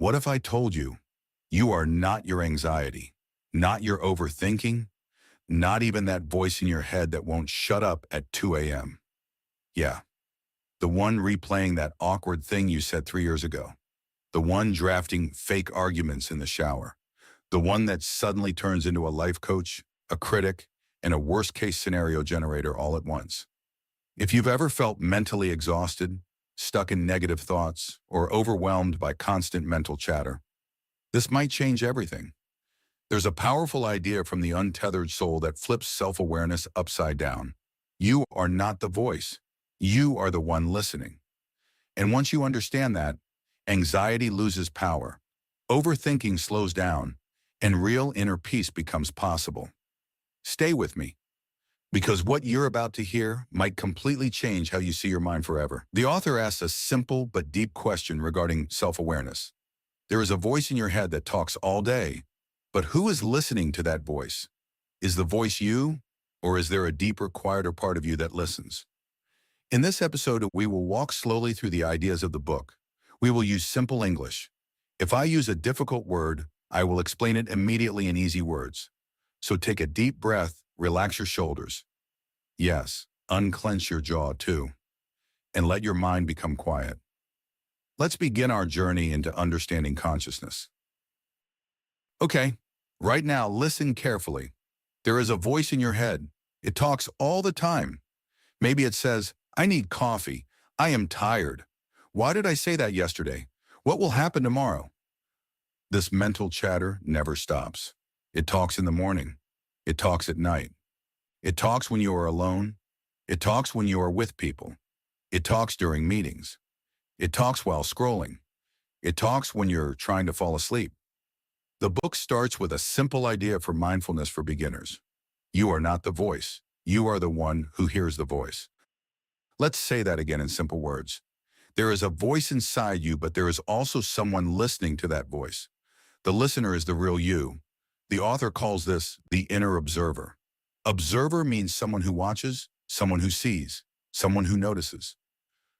What if I told you, you are not your anxiety, not your overthinking, not even that voice in your head that won't shut up at 2 a.m.? Yeah, the one replaying that awkward thing you said 3 years ago. The one drafting fake arguments in the shower. The one that suddenly turns into a life coach, a critic, and a worst-case scenario generator all at once. If you've ever felt mentally exhausted, stuck in negative thoughts, or overwhelmed by constant mental chatter, this might change everything. There's a powerful idea from the Untethered Soul that flips self-awareness upside down. You are not the voice. You are the one listening. And once you understand that, anxiety loses power, overthinking slows down, and real inner peace becomes possible. Stay with me, because what you're about to hear might completely change how you see your mind forever. The author asks a simple but deep question regarding self-awareness. There is a voice in your head that talks all day, but who is listening to that voice? Is the voice you, or is there a deeper, quieter part of you that listens? In this episode, we will walk slowly through the ideas of the book. We will use simple English. If I use a difficult word, I will explain it immediately in easy words. So take a deep breath, relax your shoulders. Yes, unclench your jaw too, and let your mind become quiet. Let's begin our journey into understanding consciousness. Okay, right now listen carefully. There is a voice in your head. It talks all the time. Maybe it says, I need coffee. I am tired. Why did I say that yesterday? What will happen tomorrow? This mental chatter never stops. It talks in the morning. It talks at night. It talks when you are alone. It talks when you are with people. It talks during meetings. It talks while scrolling. It talks when you're trying to fall asleep. The book starts with a simple idea for mindfulness for beginners. You are not the voice. You are the one who hears the voice. Let's say that again in simple words. There is a voice inside you, but there is also someone listening to that voice. The listener is the real you. The author calls this the inner observer. Observer means someone who watches, someone who sees, someone who notices.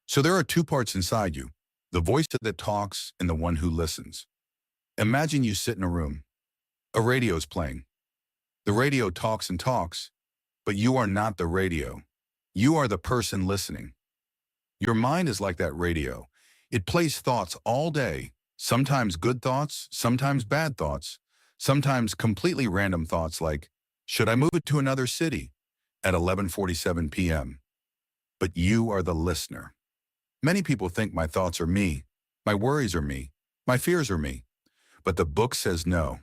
So there are two parts inside you, the voice that talks and the one who listens. Imagine you sit in a room. A radio is playing. The radio talks and talks, but you are not the radio. You are the person listening. Your mind is like that radio. It plays thoughts all day, sometimes good thoughts, sometimes bad thoughts, sometimes completely random thoughts like, should I move it to another city at 11:47 p.m.? But you are the listener. Many people think my thoughts are me, my worries are me, my fears are me. But the book says no.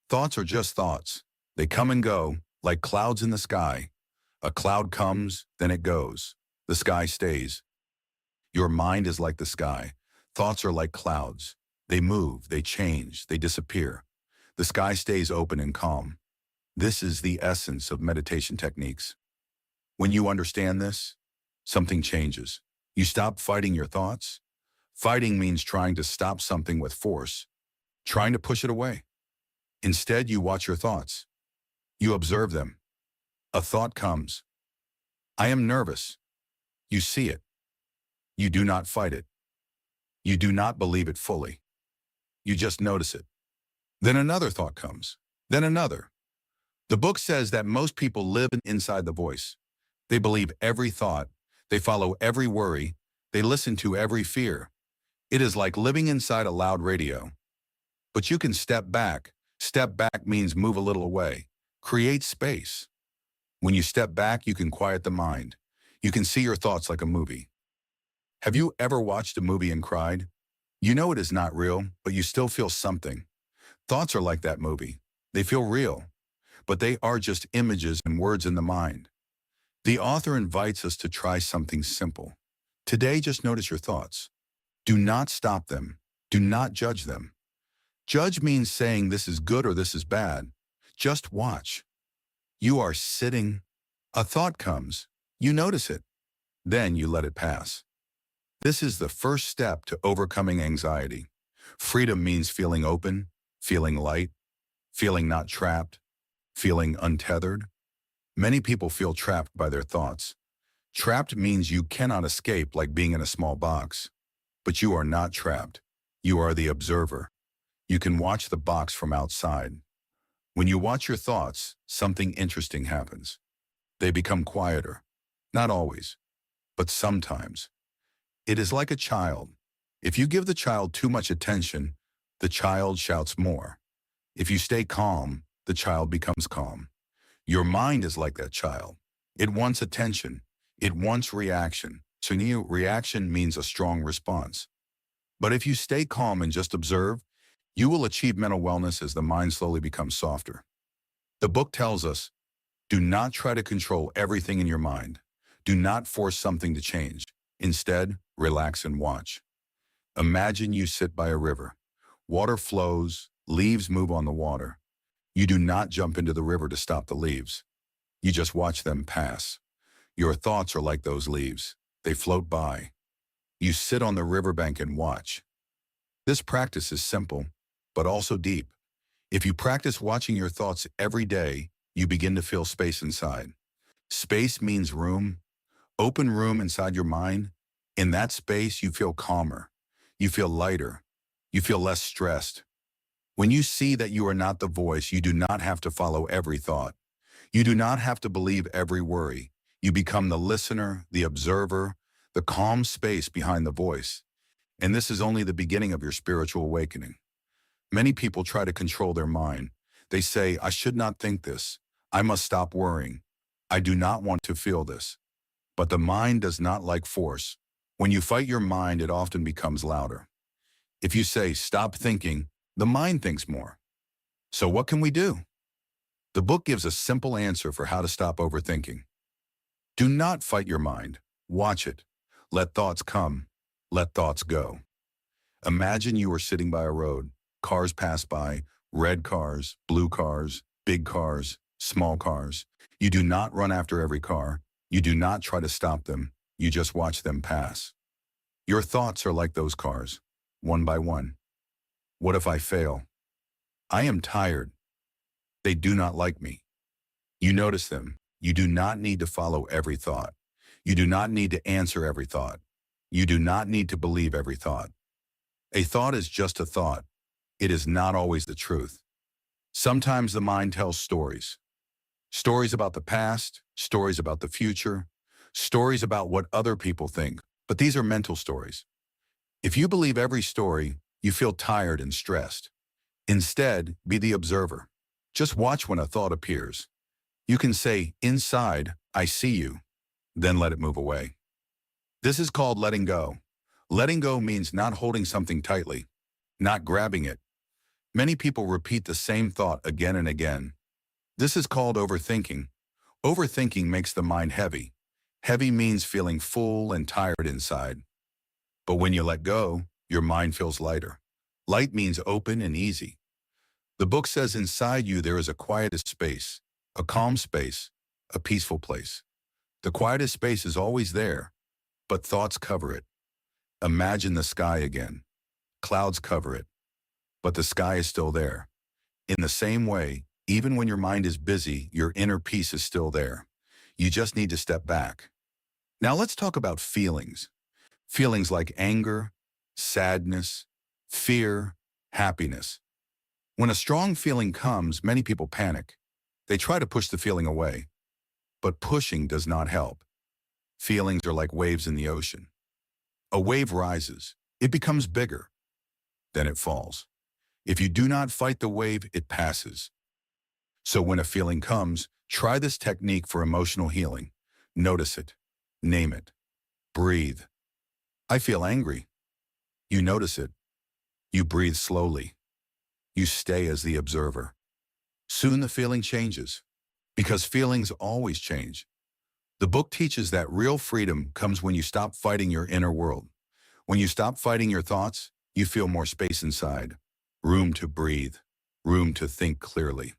Thoughts are just thoughts. They come and go, like clouds in the sky. A cloud comes, then it goes. The sky stays. Your mind is like the sky. Thoughts are like clouds. They move, they change, they disappear. The sky stays open and calm. This is the essence of meditation techniques. When you understand this, something changes. You stop fighting your thoughts. Fighting means trying to stop something with force, trying to push it away. Instead, you watch your thoughts. You observe them. A thought comes. I am nervous. You see it. You do not fight it. You do not believe it fully. You just notice it. Then another thought comes. Then another. The book says that most people live inside the voice. They believe every thought. They follow every worry. They listen to every fear. It is like living inside a loud radio. But you can step back. Step back means move a little away. Create space. When you step back, you can quiet the mind. You can see your thoughts like a movie. Have you ever watched a movie and cried? You know it is not real, but you still feel something. Thoughts are like that movie. They feel real, but they are just images and words in the mind. The author invites us to try something simple. Today, just notice your thoughts. Do not stop them. Do not judge them. Judge means saying this is good or this is bad. Just watch. You are sitting. A thought comes. You notice it. Then you let it pass. This is the first step to overcoming anxiety. Freedom means feeling open, feeling light, feeling not trapped, feeling untethered. Many people feel trapped by their thoughts. Trapped means you cannot escape, like being in a small box. But you are not trapped. You are the observer. You can watch the box from outside. When you watch your thoughts, something interesting happens. They become quieter. Not always, but sometimes. It is like a child. If you give the child too much attention, the child shouts more. If you stay calm, the child becomes calm. Your mind is like that child. It wants attention. It wants reaction. So new reaction means a strong response. But if you stay calm and just observe, you will achieve mental wellness as the mind slowly becomes softer. The book tells us, do not try to control everything in your mind. Do not force something to change. Instead, relax and watch. Imagine you sit by a river. Water flows, leaves move on the water. You do not jump into the river to stop the leaves. You just watch them pass. Your thoughts are like those leaves. They float by. You sit on the riverbank and watch. This practice is simple, but also deep. If you practice watching your thoughts every day, you begin to feel space inside. Space means room, open room inside your mind. In that space, you feel calmer. You feel lighter. You feel less stressed. When you see that you are not the voice, you do not have to follow every thought. You do not have to believe every worry. You become the listener, the observer, the calm space behind the voice. And this is only the beginning of your spiritual awakening. Many people try to control their mind. They say, I should not think this. I must stop worrying. I do not want to feel this. But the mind does not like force. When you fight your mind, it often becomes louder. If you say, stop thinking, the mind thinks more. So what can we do? The book gives a simple answer for how to stop overthinking. Do not fight your mind. Watch it. Let thoughts come. Let thoughts go. Imagine you are sitting by a road. Cars pass by, red cars, blue cars, big cars, small cars. You do not run after every car. You do not try to stop them. You just watch them pass. Your thoughts are like those cars, one by one. What if I fail? I am tired. They do not like me. You notice them. You do not need to follow every thought. You do not need to answer every thought. You do not need to believe every thought. A thought is just a thought. It is not always the truth. Sometimes the mind tells stories. Stories about the past, stories about the future, stories about what other people think. But these are mental stories. If you believe every story, you feel tired and stressed. Instead, be the observer. Just watch when a thought appears. You can say, inside, I see you. Then let it move away. This is called letting go. Letting go means not holding something tightly, not grabbing it. Many people repeat the same thought again and again. This is called overthinking. Overthinking makes the mind heavy. Heavy means feeling full and tired inside. But when you let go, your mind feels lighter. Light means open and easy. The book says inside you there is a quietest space, a calm space, a peaceful place. The quietest space is always there, but thoughts cover it. Imagine the sky again. Clouds cover it, but the sky is still there. In the same way, even when your mind is busy, your inner peace is still there. You just need to step back. Now let's talk about feelings. Feelings like anger, sadness, fear, happiness. When a strong feeling comes, many people panic. They try to push the feeling away. But pushing does not help. Feelings are like waves in the ocean. A wave rises. It becomes bigger. Then it falls. If you do not fight the wave, it passes. So when a feeling comes, try this technique for emotional healing. Notice it. Name it. Breathe. I feel angry. You notice it. You breathe slowly. You stay as the observer. Soon the feeling changes, because feelings always change. The book teaches that real freedom comes when you stop fighting your inner world. When you stop fighting your thoughts, you feel more space inside, room to breathe, room to think clearly.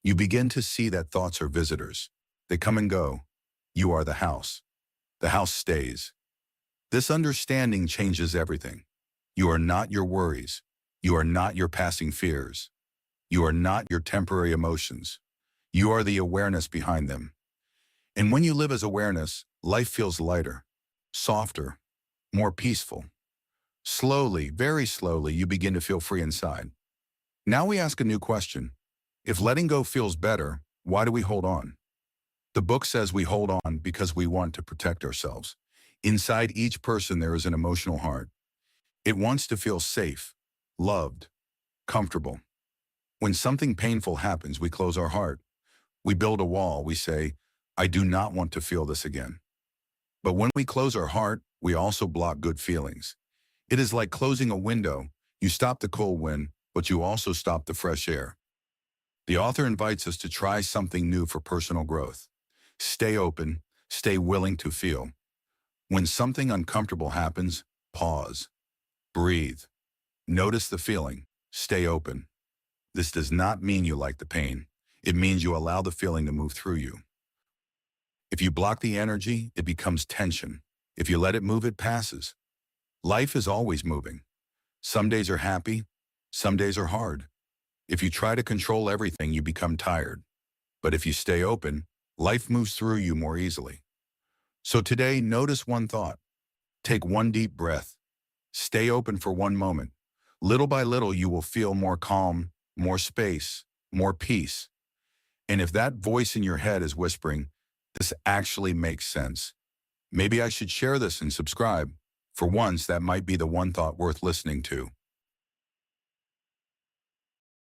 You begin to see that thoughts are visitors. They come and go. You are the house. The house stays. This understanding changes everything. You are not your worries. You are not your passing fears. You are not your temporary emotions. You are the awareness behind them. And when you live as awareness, life feels lighter, softer, more peaceful. Slowly, very slowly, you begin to feel free inside. Now we ask a new question. If letting go feels better, why do we hold on? The book says we hold on because we want to protect ourselves. Inside each person there is an emotional heart. It wants to feel safe, loved, comfortable. When something painful happens, we close our heart. We build a wall. We say, I do not want to feel this again. But when we close our heart, we also block good feelings. It is like closing a window. You stop the cold wind, but you also stop the fresh air. The author invites us to try something new for personal growth. Stay open, stay willing to feel. When something uncomfortable happens, pause, breathe, notice the feeling, stay open. This does not mean you like the pain. It means you allow the feeling to move through you. If you block the energy, it becomes tension. If you let it move, it passes. Life is always moving. Some days are happy, some days are hard. If you try to control everything, you become tired. But if you stay open, life moves through you more easily. So today, notice one thought. Take one deep breath. Stay open for one moment. Little by little, you will feel more calm, more space, more peace. And if that voice in your head is whispering, this actually makes sense. Maybe I should share this and subscribe. For once, that might be the one thought worth listening to.